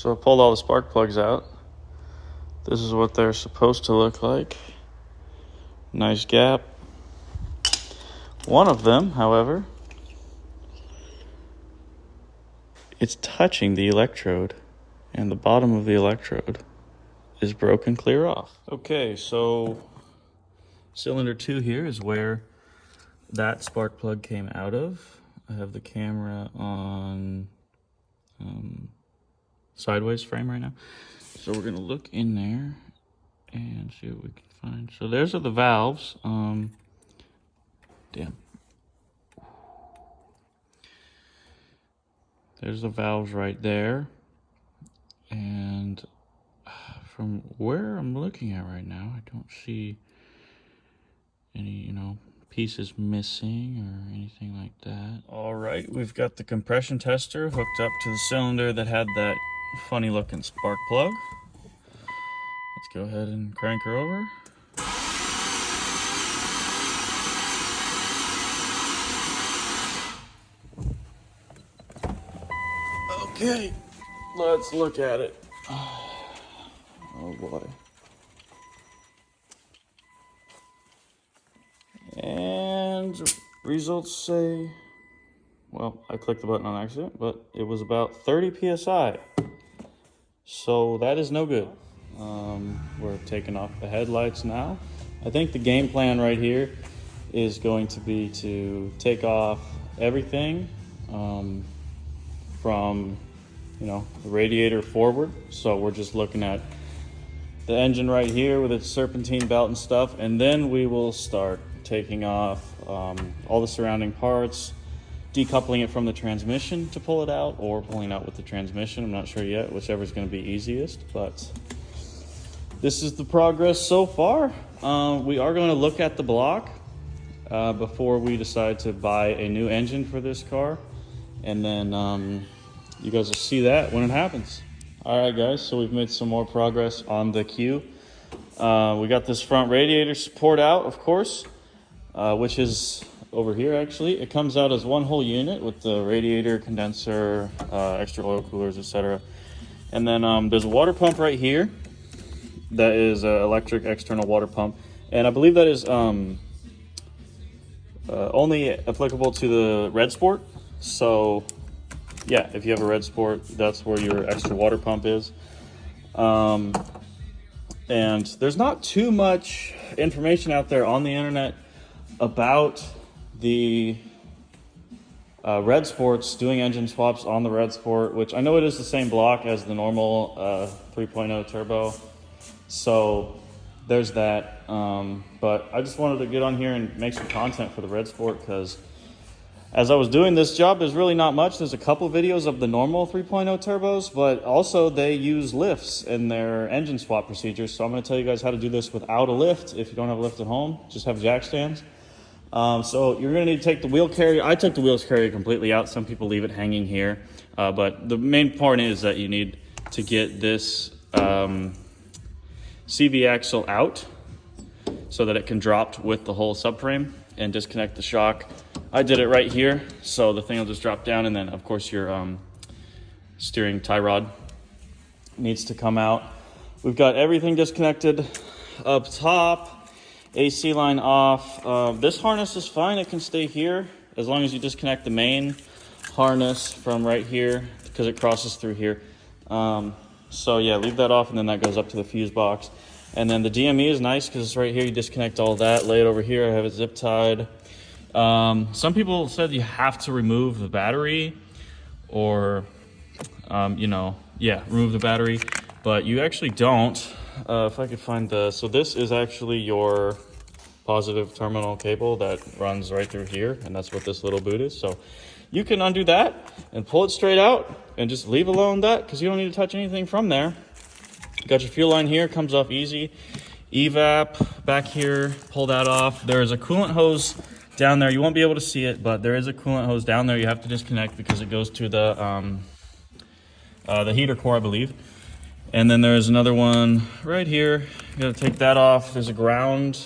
So I pulled all the spark plugs out. This is what they're supposed to look like. Nice gap. One of them, however, it's touching the electrode, and the bottom of the electrode is broken clear off. Okay, so cylinder 2 here is where that spark plug came out of. I have the camera on sideways frame right now. So we're gonna look in there and see what we can find. So there's are the valves. Damn. There's the valves right there. And from where I'm looking at right now, I don't see any, pieces missing or anything like that. All right, we've got the compression tester hooked up to the cylinder that had that funny looking spark plug. Let's go ahead and crank her over. Okay, let's look at it. Oh boy. And results say, well, I clicked the button on accident, but it was about 30 PSI. So that is no good. We're taking off the headlights now. I think the game plan right here is going to be to take off everything from, the radiator forward. So we're just looking at the engine right here with its serpentine belt and stuff, and then we will start taking off all the surrounding parts, decoupling it from the transmission to pull it out, or pulling out with the transmission. I'm not sure yet, whichever is going to be easiest, but this is the progress so far. We are going to look at the block before we decide to buy a new engine for this car, and then you guys will see that when it happens. All right, guys, so we've made some more progress on the Q. We got this front radiator support out, of course, which is over here, actually. It comes out as one whole unit with the radiator, condenser, extra oil coolers, etc. And then there's a water pump right here that is an electric external water pump. And I believe that is only applicable to the RedSport. So yeah, if you have a RedSport, that's where your extra water pump is. And there's not too much information out there on the internet about the RedSports, doing engine swaps on the RedSport, which I know it is the same block as the normal 3.0 turbo. So there's that. But I just wanted to get on here and make some content for the RedSport, because as I was doing this job, there's really not much. There's a couple videos of the normal 3.0 turbos, but also they use lifts in their engine swap procedures. So I'm going to tell you guys how to do this without a lift. If you don't have a lift at home, just have jack stands. So you're going to need to take the wheel carrier. I took the wheel carrier completely out. Some people leave it hanging here. But the main part is that you need to get this CV axle out so that it can drop with the whole subframe, and disconnect the shock. I did it right here, so the thing will just drop down, and then of course your steering tie rod needs to come out. We've got everything disconnected up top, AC line off. This harness is fine, it can stay here as long as you disconnect the main harness from right here, because it crosses through here. So yeah, leave that off, and then that goes up to the fuse box. And then the DME is nice because it's right here. You disconnect all that, lay it over here. I have it zip tied. Some people said you have to remove the battery, or, remove the battery, but you actually don't. If I could find so this is actually your positive terminal cable that runs right through here, and that's what this little boot is. So you can undo that and pull it straight out and just leave alone that, because you don't need to touch anything from there. Got your fuel line here, comes off easy. Evap back here, pull that off. There is a coolant hose down there. You won't be able to see it, but there is a coolant hose down there. You have to disconnect because it goes to the heater core, I believe. And then there's another one right here. You gotta take that off. There's a ground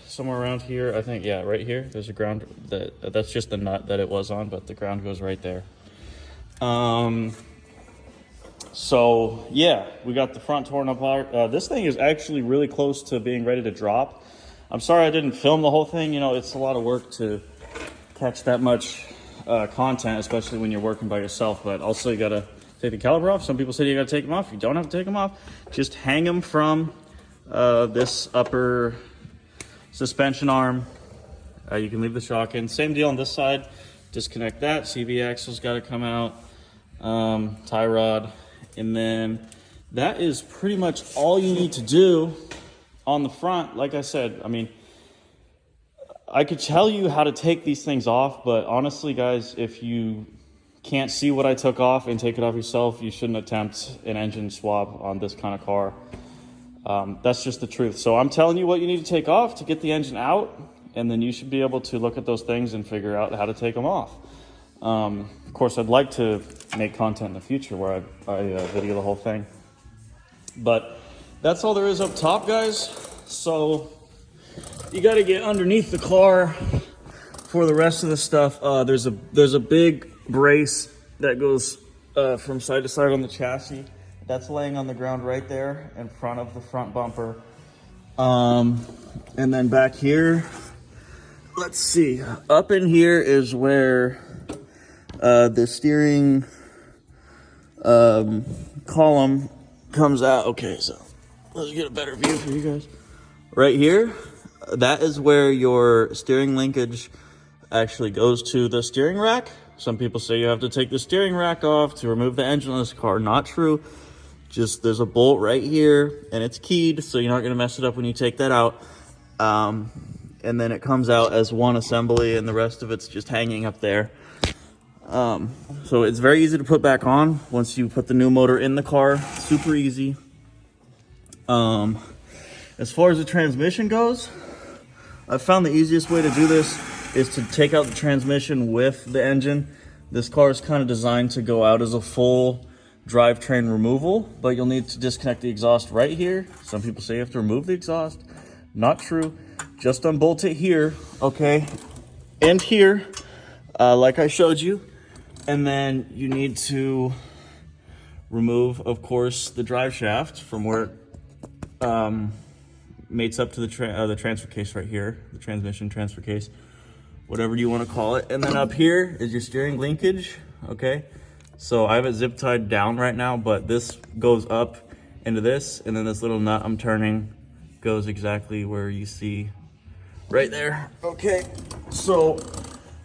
somewhere around here. I think, yeah, right here. There's a ground that's just the nut that it was on, but the ground goes right there. So yeah, we got the front torn apart. This thing is actually really close to being ready to drop. I'm sorry I didn't film the whole thing. You know, it's a lot of work to catch that much content, especially when you're working by yourself. But also you gotta take the caliper off. Some people say you gotta take them off. You don't have to take them off. Just hang them from this upper suspension arm. You can leave the shock in. Same deal on this side. Disconnect that. CV axle's got to come out. Tie rod. And then that is pretty much all you need to do on the front. Like I said, I mean, I could tell you how to take these things off, but honestly, guys, if you can't see what I took off and take it off yourself, you shouldn't attempt an engine swap on this kind of car. That's just the truth. So I'm telling you what you need to take off to get the engine out, and then you should be able to look at those things and figure out how to take them off. Of course, I'd like to make content in the future where I video the whole thing. But that's all there is up top, guys. So you got to get underneath the car for the rest of the stuff. There's a big brace that goes from side to side on the chassis. That's laying on the ground right there in front of the front bumper. And then back here, let's see, up in here is where the steering column comes out. Okay, so let's get a better view for you guys. Right here, that is where your steering linkage actually goes to the steering rack. Some people say you have to take the steering rack off to remove the engine on this car. Not true. Just there's a bolt right here and it's keyed, so you're not going to mess it up when you take that out. And then it comes out as one assembly and the rest of it's just hanging up there. So it's very easy to put back on once you put the new motor in the car. Super easy. As far as the transmission goes, I've found the easiest way to do this is to take out the transmission with the engine. This car is kind of designed to go out as a full drivetrain removal, but you'll need to disconnect the exhaust right here. Some people say you have to remove the exhaust. Not true. Just unbolt it here, okay, and here, like I showed you. And then you need to remove, of course, the drive shaft from where it mates up to the transfer case right here, the transmission transfer case, whatever you want to call it. And then up here is your steering linkage, okay? So I have it zip tied down right now, but this goes up into this, and then this little nut I'm turning goes exactly where you see right there. Okay, so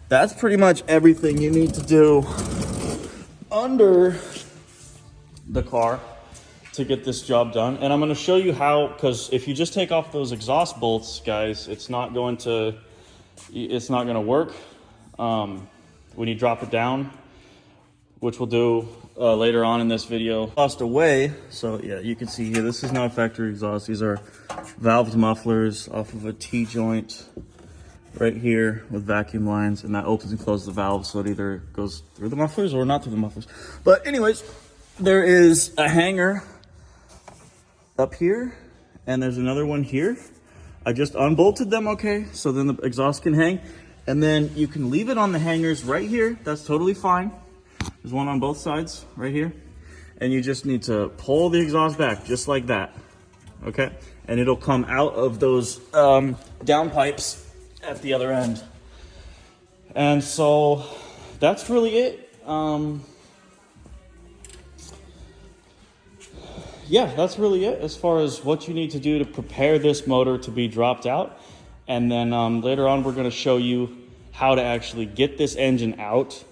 that's pretty much everything you need to do under the car to get this job done. And I'm going to show you how, because if you just take off those exhaust bolts, guys, it's not going to work when you drop it down, which we'll do later on in this video. Exhaust away, so yeah, you can see here, this is not factory exhaust. These are valved mufflers off of a T-joint right here with vacuum lines, and that opens and closes the valve, so it either goes through the mufflers or not through the mufflers. But anyways, there is a hanger up here, and there's another one here. I just unbolted them, okay, so then the exhaust can hang. And then you can leave it on the hangers right here. That's totally fine. There's one on both sides right here. And you just need to pull the exhaust back just like that, okay? And it'll come out of those down pipes at the other end. And so that's really it. Yeah, that's really it as far as what you need to do to prepare this motor to be dropped out. And then later on, we're going to show you how to actually get this engine out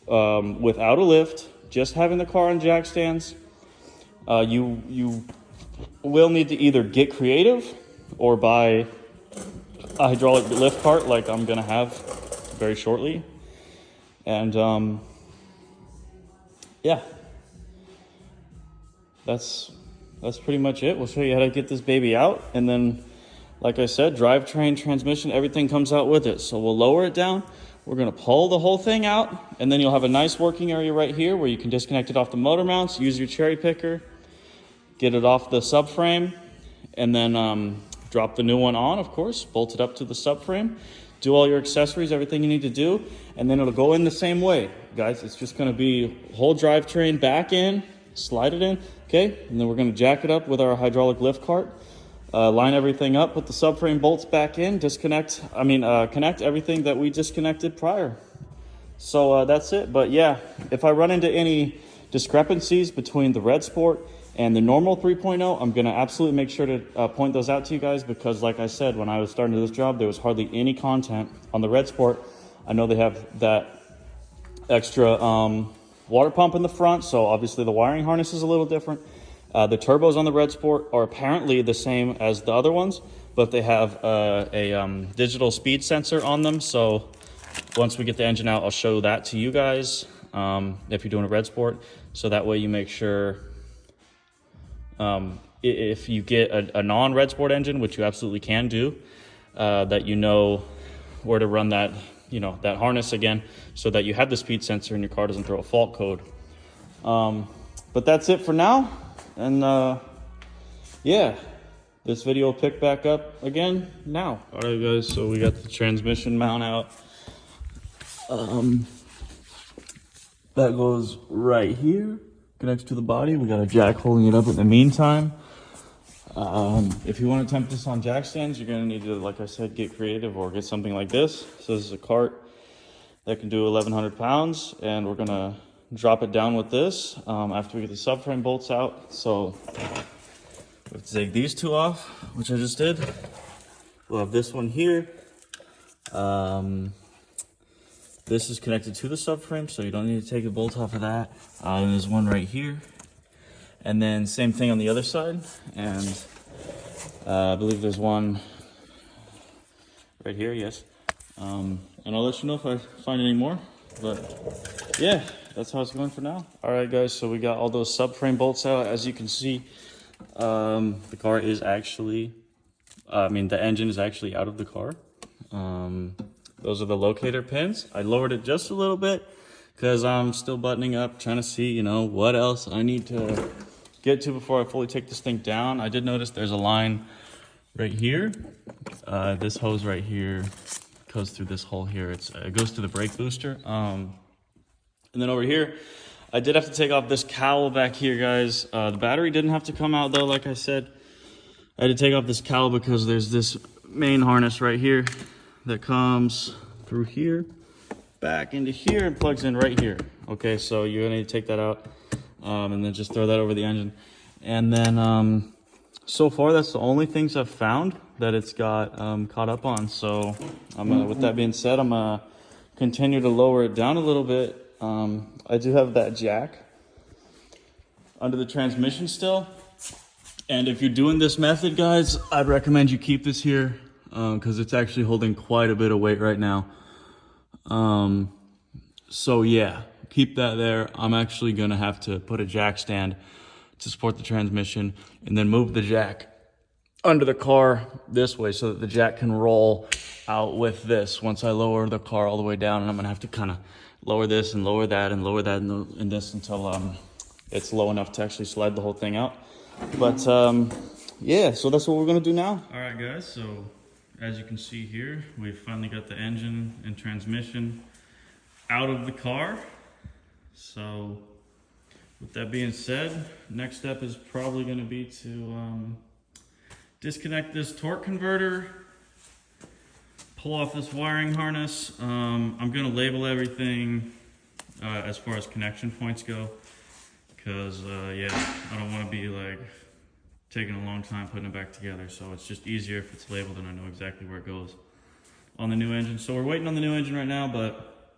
without a lift, just having the car on jack stands. You will need to either get creative or buy a hydraulic lift cart like I'm going to have very shortly. And yeah. That's pretty much it. We'll show you how to get this baby out, and then, like I said, drivetrain, transmission, everything comes out with it. So we'll lower it down. We're going to pull the whole thing out, and then you'll have a nice working area right here where you can disconnect it off the motor mounts, use your cherry picker, get it off the subframe, and then drop the new one on, of course, bolt it up to the subframe, do all your accessories, everything you need to do, and then it'll go in the same way. Guys, it's just going to be whole drivetrain back in, slide it in, okay? And then we're gonna jack it up with our hydraulic lift cart, line everything up, put the subframe bolts back in, connect everything that we disconnected prior. So that's it. But yeah, if I run into any discrepancies between the RedSport and the normal 3.0, I'm gonna absolutely make sure to point those out to you guys, because like I said, when I was starting this job, there was hardly any content on the RedSport. I know they have that extra water pump in the front, so obviously the wiring harness is a little different. The turbos on the RedSport are apparently the same as the other ones, but they have a digital speed sensor on them. So once we get the engine out, I'll show that to you guys if you're doing a RedSport. So that way you make sure if you get a non-RedSport engine, which you absolutely can do, that you know where to run that, that harness again, so that you have the speed sensor and your car doesn't throw a fault code. But that's it for now. And yeah, this video will pick back up again now. All right, guys, so we got the transmission mount out. That goes right here, connects to the body. We got a jack holding it up in the meantime. If you want to attempt this on jack stands, you're going to need to, like I said, get creative or get something like this. So this is a cart that can do 1,100 pounds, and we're going to drop it down with this after we get the subframe bolts out. So we have to take these two off, which I just did. We'll have this one here. This is connected to the subframe, so you don't need to take the bolt off of that. And there's one right here. And then same thing on the other side. And I believe there's one right here, yes. And I'll let you know if I find any more. But yeah, that's how it's going for now. All right, guys, so we got all those subframe bolts out. As you can see, the car is actually, the engine is actually out of the car. Those are the locator pins. I lowered it just a little bit because I'm still buttoning up, trying to see, what else I need to get to before I fully take this thing down. I did notice there's a line right here. This hose right here goes through this hole here. It goes to the brake booster. And then over here, I did have to take off this cowl back here, guys. The battery didn't have to come out though, like I said. I had to take off this cowl because there's this main harness right here that comes through here, back into here, and plugs in right here. Okay, so you're gonna need to take that out, and then just throw that over the engine. And then, so far, that's the only things I've found that it's got caught up on. So with that being said, I'm gonna continue to lower it down a little bit. I do have that jack under the transmission still. And if you're doing this method, guys, I'd recommend you keep this here because it's actually holding quite a bit of weight right now. So yeah, keep that there. I'm actually gonna have to put a jack stand to support the transmission and then move the jack under the car this way so that the jack can roll out with this once I lower the car all the way down. And I'm gonna have to kind of lower this and lower that and lower that and this until it's low enough to actually slide the whole thing out. But yeah, so that's what we're gonna do now. All right, guys, so as you can see here, we've finally got the engine and transmission out of the car. So with that being said, next step is probably gonna be to disconnect this torque converter, pull off this wiring harness. I'm gonna label everything as far as connection points go, because yeah, I don't wanna be like taking a long time putting it back together. So it's just easier if it's labeled and I know exactly where it goes on the new engine. So we're waiting on the new engine right now, but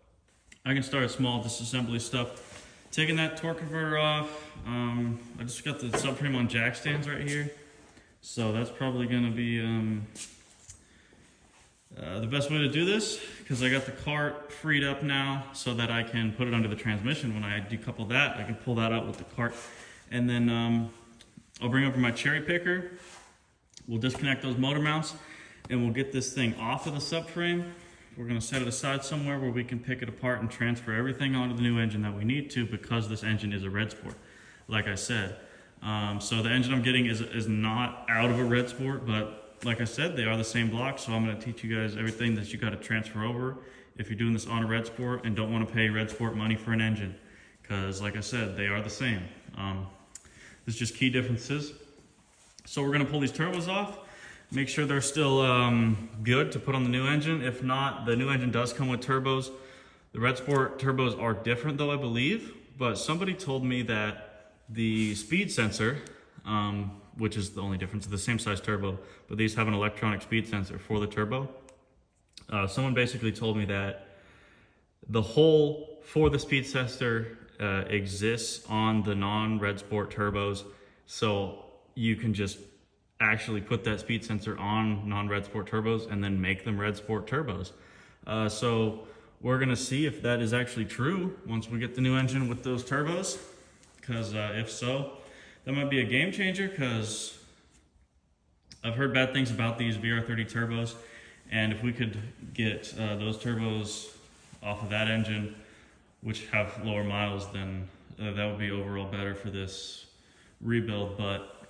I can start small disassembly stuff. Taking that torque converter off. I just got the subframe on jack stands right here. So that's probably gonna be the best way to do this, because I got the cart freed up now so that I can put it under the transmission. When I decouple that, I can pull that out with the cart. And then I'll bring over my cherry picker. We'll disconnect those motor mounts and we'll get this thing off of the subframe. We're gonna set it aside somewhere where we can pick it apart and transfer everything onto the new engine that we need to, because this engine is a RedSport, like I said. So the engine I'm getting is not out of a RedSport, but like I said, they are the same block. So I'm gonna teach you guys everything that you gotta transfer over if you're doing this on a RedSport and don't wanna pay RedSport money for an engine. Because like I said, they are the same. There's just key differences. So we're gonna pull these turbos off, make sure they're still good to put on the new engine. If not, the new engine does come with turbos. The RedSport turbos are different though, I believe, but somebody told me that the speed sensor, which is the only difference, the same size turbo, but these have an electronic speed sensor for the turbo. Someone basically told me that the hole for the speed sensor exists on the non-RedSport turbos, so you can just actually put that speed sensor on non-RedSport turbos and then make them RedSport turbos. So we're gonna see if that is actually true once we get the new engine with those turbos, because if so, that might be a game changer, because I've heard bad things about these VR30 turbos, and if we could get those turbos off of that engine, which have lower miles, then that would be overall better for this rebuild. But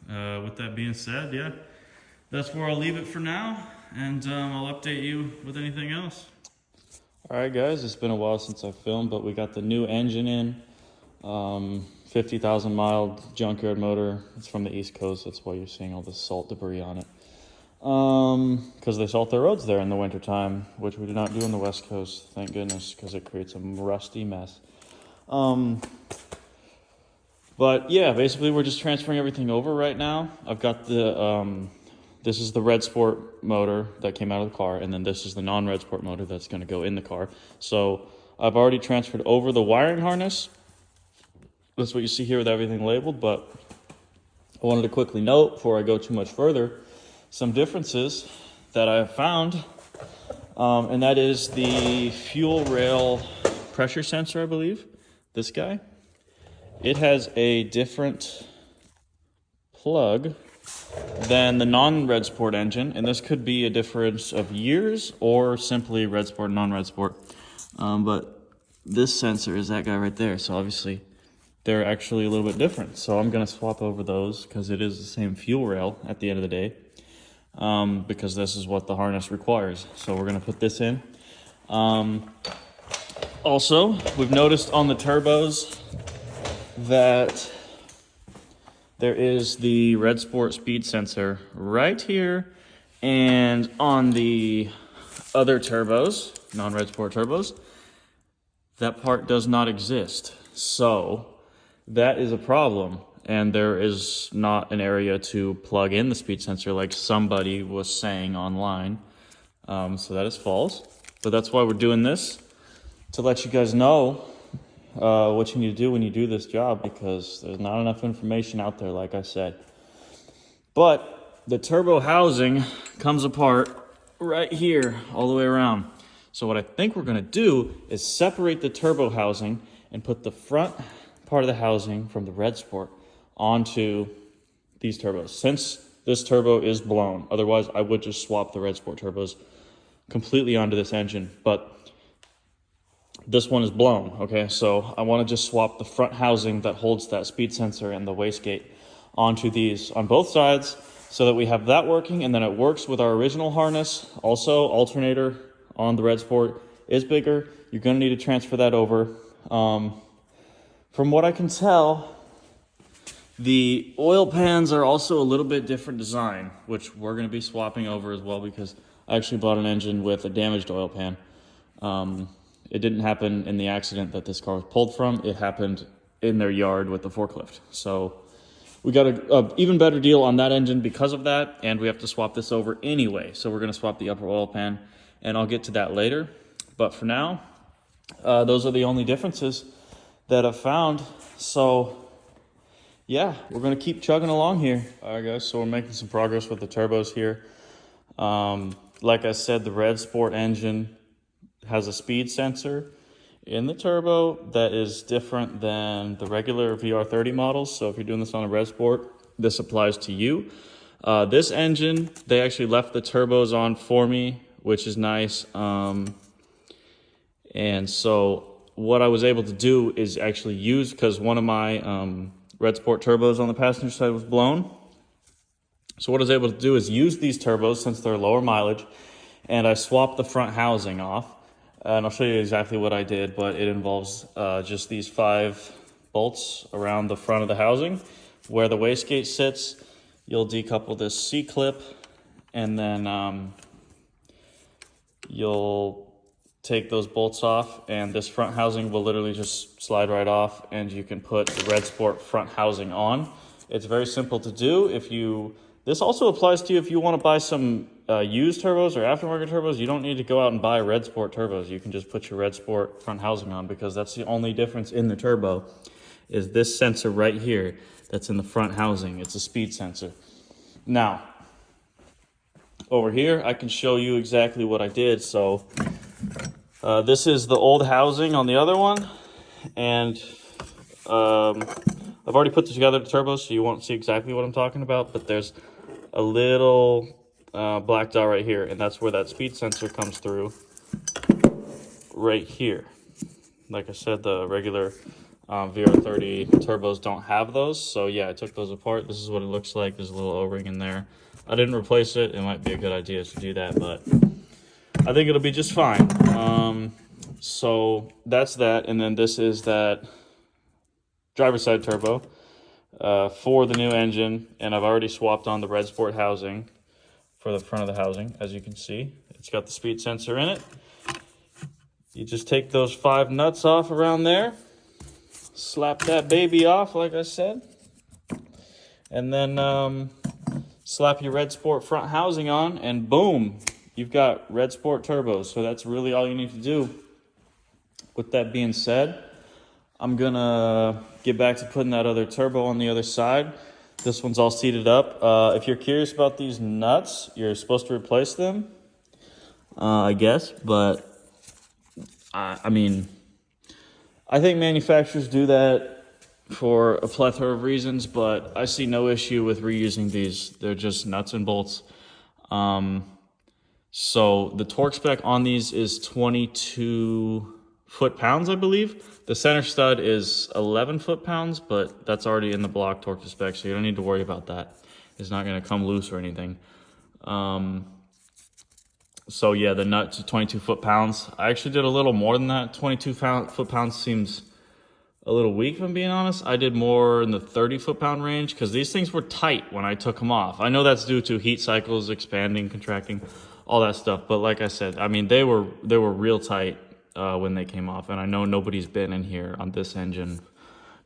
with that being said, yeah, that's where I'll leave it for now, and I'll update you with anything else. All right, guys, it's been a while since I filmed, but we got the new engine in. 50,000 mile junkyard motor. It's from the East Coast. That's why you're seeing all this salt debris on it. Because they salt their roads there in the wintertime, which we do not do on the West Coast, thank goodness, because it creates a rusty mess. But yeah, basically we're just transferring everything over right now. I've got the, this is the RedSport motor that came out of the car, and then this is the non-RedSport motor that's going to go in the car. So I've already transferred over the wiring harness. That's what you see here with everything labeled, but I wanted to quickly note, before I go too much further, some differences that I have found, and that is the fuel rail pressure sensor, I believe, this guy. It has a different plug than the non-RedSport engine, and this could be a difference of years or simply RedSport, non-RedSport, but this sensor is that guy right there, so obviously they're actually a little bit different. So I'm going to swap over those because it is the same fuel rail at the end of the day, because this is what the harness requires. So we're going to put this in. Also, we've noticed on the turbos that there is the RedSport speed sensor right here, and on the other turbos, non-RedSport turbos, that part does not exist. So that is a problem, and there is not an area to plug in the speed sensor like somebody was saying online. So that is false, but that's why we're doing this, to let you guys know what you need to do when you do this job, because there's not enough information out there, like I said. But the turbo housing comes apart right here all the way around. So what I think we're going to do is separate the turbo housing and put the front part of the housing from the RedSport onto these turbos, since this turbo is blown. Otherwise, I would just swap the RedSport turbos completely onto this engine, but this one is blown, okay? So I want to just swap the front housing that holds that speed sensor and the wastegate onto these on both sides, so that we have that working, and then it works with our original harness. Also, alternator on the RedSport is bigger. You're going to need to transfer that over. From what I can tell, the oil pans are also a little bit different design, which we're going to be swapping over as well, because I actually bought an engine with a damaged oil pan. It didn't happen in the accident that this car was pulled from. It happened in their yard with the forklift. So we got a even better deal on that engine because of that, and we have to swap this over anyway. So we're going to swap the upper oil pan, and I'll get to that later. But for now, those are the only differences that I've found. So yeah, we're going to keep chugging along here. All right, guys, so we're making some progress with the turbos here. Like I said, the RedSport engine has a speed sensor in the turbo that is different than the regular VR30 models. So if you're doing this on a RedSport, this applies to you. This engine, they actually left the turbos on for me, which is nice. And so what I was able to do is actually use, because one of my RedSport turbos on the passenger side was blown. So what I was able to do is use these turbos, since they're lower mileage, and I swapped the front housing off. And I'll show you exactly what I did, but it involves just these 5 bolts around the front of the housing. Where the wastegate sits, you'll decouple this C-clip, and then you'll take those bolts off, and this front housing will literally just slide right off, and you can put the RedSport front housing on. It's very simple to do. This also applies to you if you want to buy some used turbos or aftermarket turbos. You don't need to go out and buy RedSport turbos. You can just put your RedSport front housing on, because that's the only difference in the turbo is this sensor right here that's in the front housing. It's a speed sensor. Now, over here, I can show you exactly what I did. So this is the old housing on the other one, and I've already put together the turbos, so you won't see exactly what I'm talking about, but there's a little black dot right here, and that's where that speed sensor comes through right here. Like I said, the regular VR30 turbos don't have those, so yeah, I took those apart. This is what it looks like. There's a little O-ring in there. I didn't replace it. It might be a good idea to do that, but I think it'll be just fine. So that's that, and then this is that driver's side turbo for the new engine, and I've already swapped on the RedSport housing for the front of the housing. As you can see, it's got the speed sensor in it. You just take those 5 nuts off around there, slap that baby off like I said, and then slap your RedSport front housing on, and boom, you've got RedSport turbos. So that's really all you need to do. With that being said, I'm gonna get back to putting that other turbo on the other side. This one's all seated up. If you're curious about these nuts, you're supposed to replace them, I guess, but I mean, I think manufacturers do that for a plethora of reasons, but I see no issue with reusing these. They're just nuts and bolts. So the torque spec on these is 22 foot-pounds, I believe. The center stud is 11 foot-pounds, but that's already in the block torque to spec, so you don't need to worry about that. It's not going to come loose or anything. So yeah, the nut to 22 foot-pounds. I actually did a little more than that. 22 foot-pounds seems a little weak, if I'm being honest. I did more in the 30 foot-pound range, because these things were tight when I took them off. I know that's due to heat cycles, expanding, contracting, all that stuff. But like I said, I mean, they were real tight when they came off. And I know nobody's been in here on this engine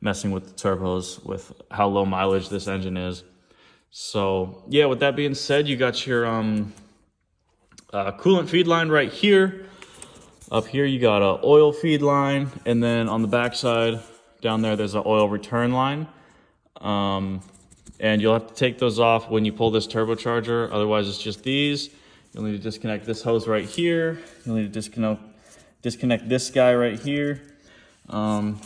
messing with the turbos with how low mileage this engine is. So yeah, with that being said, you got your coolant feed line right here. Up here you got a oil feed line, and then on the back side down there's an oil return line. And you'll have to take those off when you pull this turbocharger, otherwise it's just these. You'll need to disconnect this hose right here. You'll need to disconnect this guy right here. And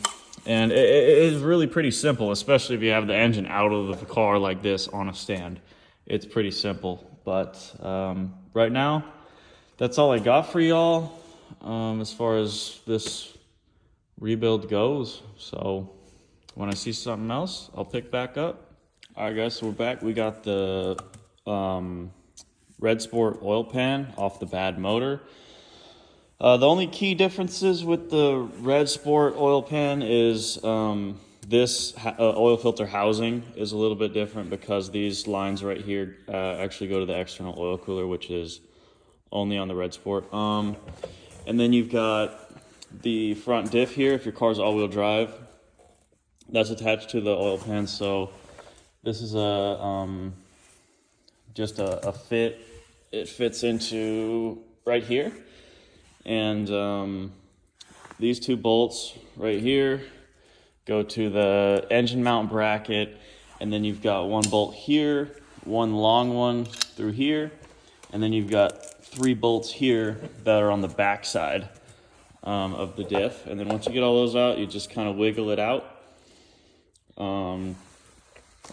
it is really pretty simple, especially if you have the engine out of the car like this on a stand. It's pretty simple, but right now, that's all I got for y'all as far as this rebuild goes. So when I see something else, I'll pick back up. All right, guys, so we're back. We got the RedSport oil pan off the bad motor. The only key differences with the RedSport oil pan is this oil filter housing is a little bit different, because these lines right here actually go to the external oil cooler, which is only on the RedSport. And then you've got the front diff here if your car's all-wheel drive. That's attached to the oil pan, so this is just a fit. It fits into right here. And these 2 bolts right here go to the engine mount bracket, and then you've got 1 bolt here, 1 long one through here, and then you've got 3 bolts here that are on the back side of the diff. And then once you get all those out, you just kind of wiggle it out. And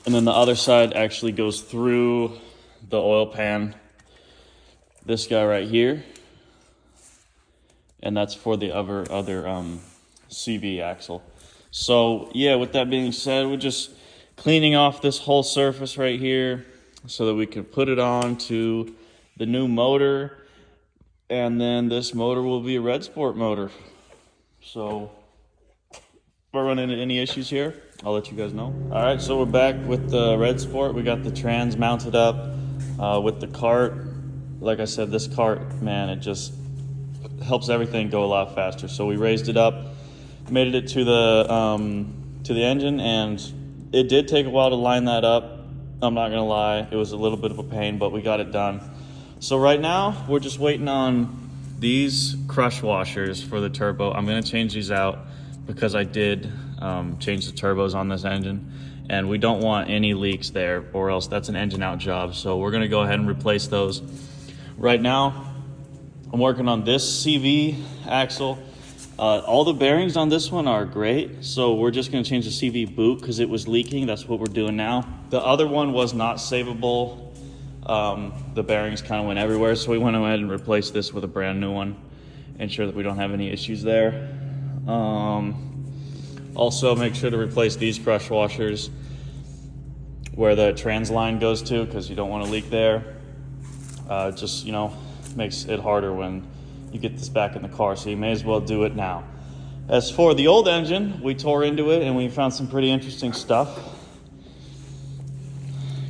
then the other side actually goes through the oil pan, this guy right here. And that's for the other CV axle. So yeah, with that being said, we're just cleaning off this whole surface right here so that we can put it on to the new motor, and then this motor will be a RedSport motor. So we're running into any issues here, I'll let you guys know. All right, so we're back with the RedSport. We got the trans mounted up with the cart. Like I said, this cart, man, it just helps everything go a lot faster. So we raised it up, made it to the engine, and it did take a while to line that up. I'm not gonna lie, it was a little bit of a pain, but we got it done. So right now, we're just waiting on these crush washers for the turbo. I'm gonna change these out because I did change the turbos on this engine, and we don't want any leaks there, or else that's an engine out job. So we're gonna go ahead and replace those. Right now, I'm working on this CV axle. All the bearings on this one are great, so we're just gonna change the CV boot because it was leaking. That's what we're doing now. The other one was not savable. The bearings kind of went everywhere, so we went ahead and replaced this with a brand new one, ensure that we don't have any issues there. Also, make sure to replace these crush washers where the trans line goes to, because you don't want to leak there. Just, you know, makes it harder when you get this back in the car, so you may as well do it now. As for the old engine, we tore into it and we found some pretty interesting stuff.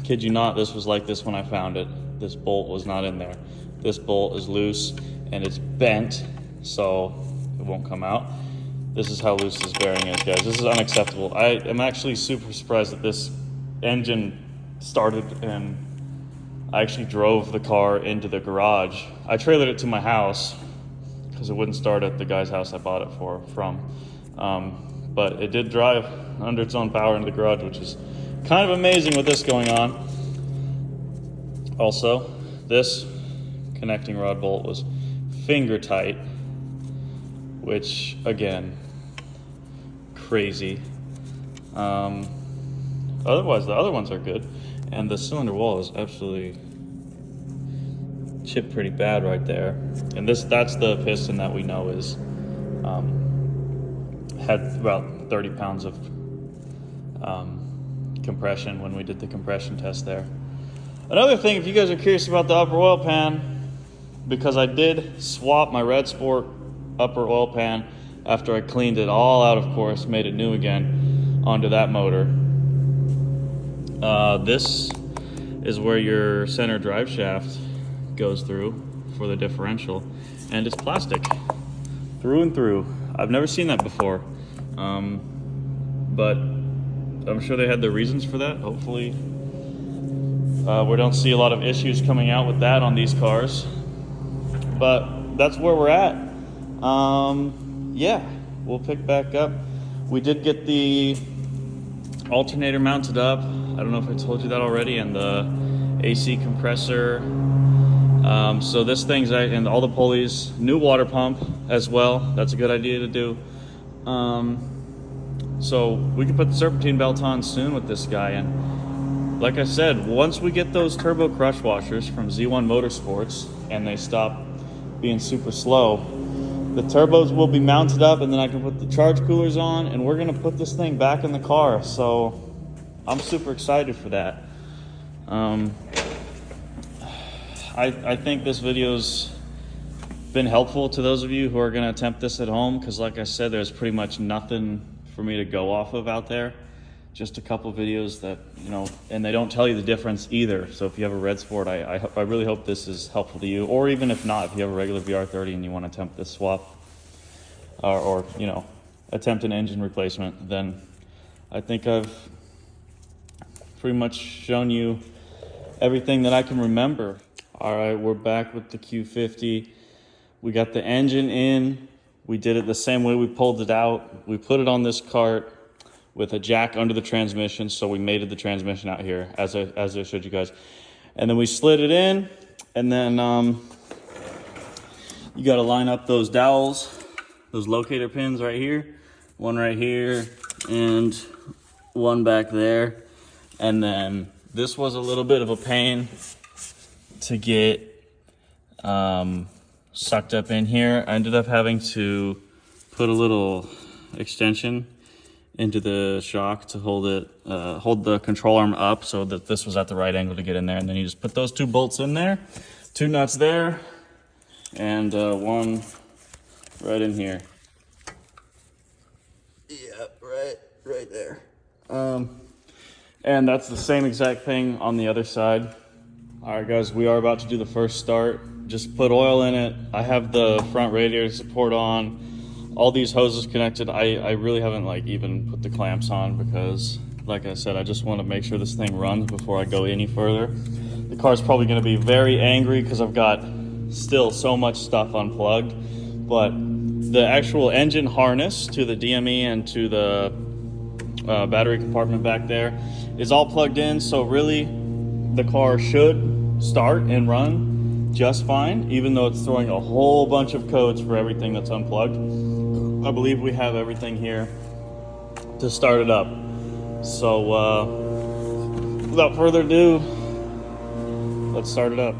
Kid you not, this was like this when I found it. This bolt was not in there. This bolt is loose and it's bent, so it won't come out. This is how loose this bearing is, guys. This is unacceptable. I am actually super surprised that this engine started, and I actually drove the car into the garage. I trailered it to my house because it wouldn't start at the guy's house I bought it from. But it did drive under its own power into the garage, which is kind of amazing with this going on. Also, this connecting rod bolt was finger tight, which again, crazy. Otherwise, the other ones are good, and the cylinder wall is absolutely chipped pretty bad right there. And that's the piston that we know is had about 30 pounds of compression when we did the compression test there. Another thing, if you guys are curious about the upper oil pan, because I did swap my RedSport upper oil pan after I cleaned it all out, of course, made it new again onto that motor. This is where your center drive shaft goes through for the differential, and it's plastic through and through. I've never seen that before, but I'm sure they had their reasons for that. Hopefully we don't see a lot of issues coming out with that on these cars, but that's where we're at. Yeah, we'll pick back up. We did get the alternator mounted up. I don't know if I told you that already, and the AC compressor. So this thing's, and all the pulleys, new water pump as well. That's a good idea to do. So we can put the serpentine belt on soon with this guy. And like I said, once we get those turbo crush washers from Z1 Motorsports and they stop being super slow, the turbos will be mounted up, and then I can put the charge coolers on, and we're gonna put this thing back in the car. So I'm super excited for that. I think this video's been helpful to those of you who are gonna attempt this at home, because like I said, there's pretty much nothing for me to go off of out there. Just a couple videos that, you know, and they don't tell you the difference either. So if you have a RedSport, I really hope this is helpful to you. Or even if not, if you have a regular VR30 and you want to attempt this swap, or you know, attempt an engine replacement, then I think I've pretty much shown you everything that I can remember. All right, we're back with the Q50. We got the engine in. We did it the same way we pulled it out. We put it on this cart with a jack under the transmission, so we mated the transmission out here, as I showed you guys. And then we slid it in, and then you gotta line up those dowels, those locator pins right here, one right here, and one back there. And then this was a little bit of a pain to get sucked up in here. I ended up having to put a little extension into the shock to hold it, hold the control arm up so that this was at the right angle to get in there. And then you just put those two bolts in there, two nuts there, and one right in here. Yeah, right right there. And that's the same exact thing on the other side. All right, guys, we are about to do the first start. Just put oil in it. I have the front radiator support on. All these hoses connected. I really haven't like even put the clamps on because, like I said, I just want to make sure this thing runs before I go any further. The car's probably going to be very angry because I've got still so much stuff unplugged. But the actual engine harness to the DME and to the battery compartment back there is all plugged in, so really the car should start and run just fine, even though it's throwing a whole bunch of codes for everything that's unplugged. I believe we have everything here to start it up. So without further ado, let's start it up.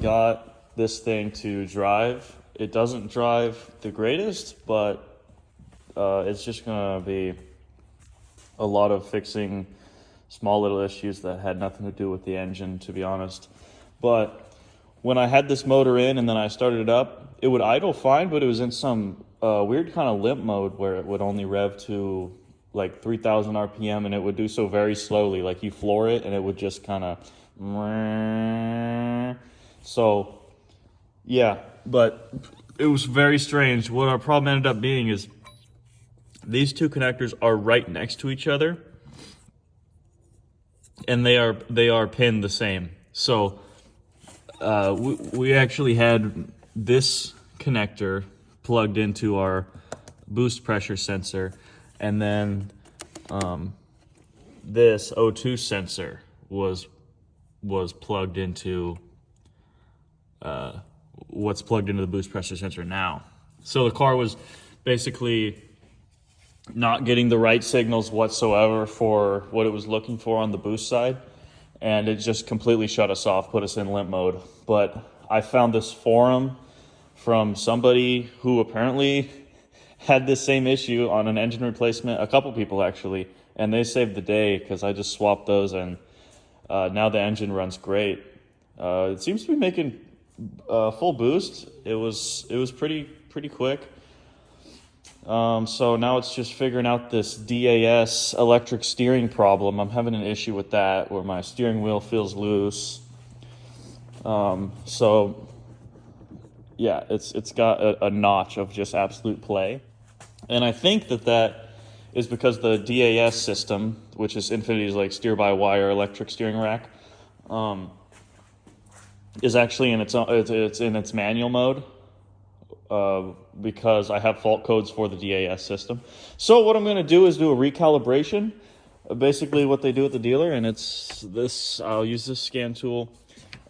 Got this thing to drive. It doesn't drive the greatest, but it's just gonna be a lot of fixing small little issues that had nothing to do with the engine, to be honest. But when I had this motor in and then I started it up, it would idle fine, but it was in some weird kind of limp mode where it would only rev to like 3,000 RPM, and it would do so very slowly. Like you floor it and it would just kind of... So, yeah, but it was very strange. What our problem ended up being is these two connectors are right next to each other, and they are pinned the same. So, we actually had this connector plugged into our boost pressure sensor, and then this O2 sensor was plugged into what's plugged into the boost pressure sensor now. So the car was basically not getting the right signals whatsoever for what it was looking for on the boost side, and it just completely shut us off, put us in limp mode. But I found this forum from somebody who apparently had this same issue on an engine replacement, a couple people actually, and they saved the day because I just swapped those, and now the engine runs great. It seems to be making full boost. It was pretty quick. So now it's just figuring out this DAS electric steering problem. I'm having an issue with that where my steering wheel feels loose. So yeah, it's got a notch of just absolute play, and I think that is because the DAS system, which is Infinity's like steer-by-wire electric steering rack, is actually in it's in its manual mode because I have fault codes for the DAS system. So what I'm going to do is do a recalibration, basically what they do at the dealer, and it's this. I'll use this scan tool,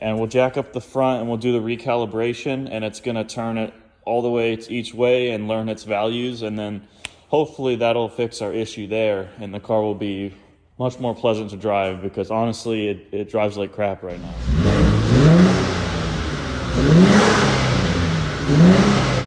and we'll jack up the front, and we'll do the recalibration, and it's going to turn it all the way to each way and learn its values, and then hopefully that'll fix our issue there, and the car will be much more pleasant to drive, because honestly, it drives like crap right now.